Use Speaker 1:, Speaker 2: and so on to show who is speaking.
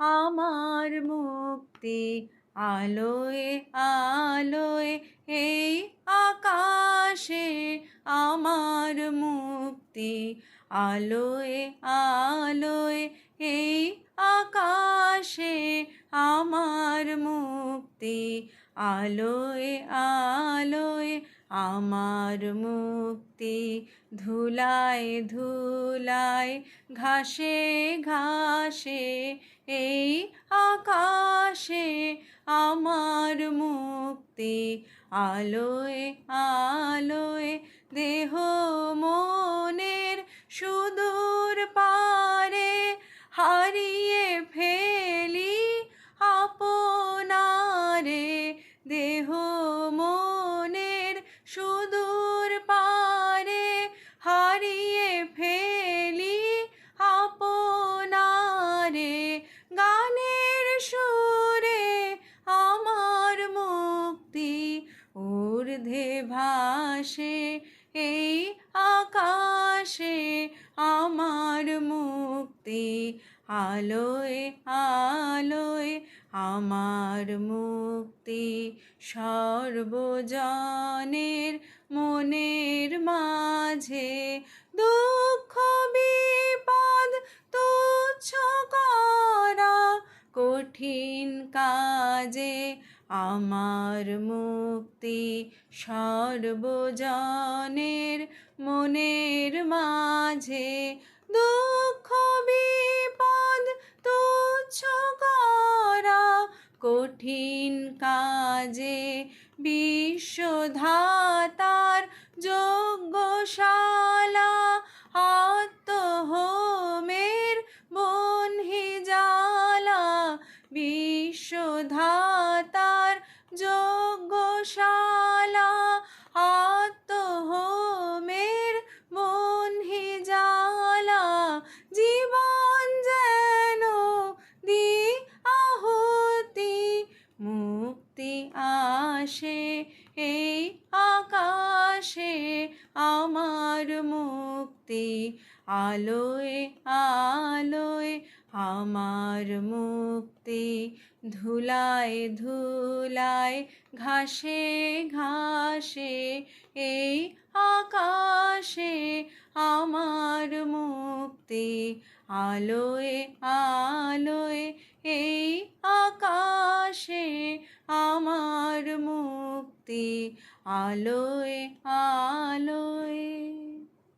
Speaker 1: আমার মুক্তি। আলোয় আলোয় এই আকাশে আমার মুক্তি। আলোয় আলোয় এই আকাশে আমার মুক্তি। আলোয় আলোয় আমার মুক্তি। ধুলায় ধুলায় ঘাসে ঘাসে এই আকাশে আমার মুক্তি। আলোয় আলোয় দেহ মনের সুদূর পারে হারিয়ে ফেলি আপনারে। দেহ মনের সুদূর পারে হারিয়ে ফেলি আপনারে। গানের সুরে আমার মুক্তি। ঊর্ধ্বে ভাসে এই আকাশে আমার মুক্তি। আলোয় আলোয় আমার মুক্তি। সর্বজনের মনের মাঝে দুঃখ বিপদ তুচ্ছ করা কঠিন কাজে আমার মুক্তি। সর্বজনের মনের মাঝে দুঃখ বিপদ তুচ্ছ করা কঠিন কাজে বিশ্বধাতার যজ্ঞশালা আত্মহোমের বহ্নি জ্বালা। বিশ্বধাতার যজ্ঞশালা আত্মহোমের বহ্নি জ্বালা। জীবন যেন দি আহুতি। মুক্তি আসে এই আকাশে আমার মুক্তি। আলোয় আলোয় আমার মুক্তি। ধুলায় ধুলায় ঘাসে ঘাসে এই আকাশে আমার মুক্তি। আলোয় আলোয় এই আকাশে আমার মুক্তি। আলোয় আলোয়।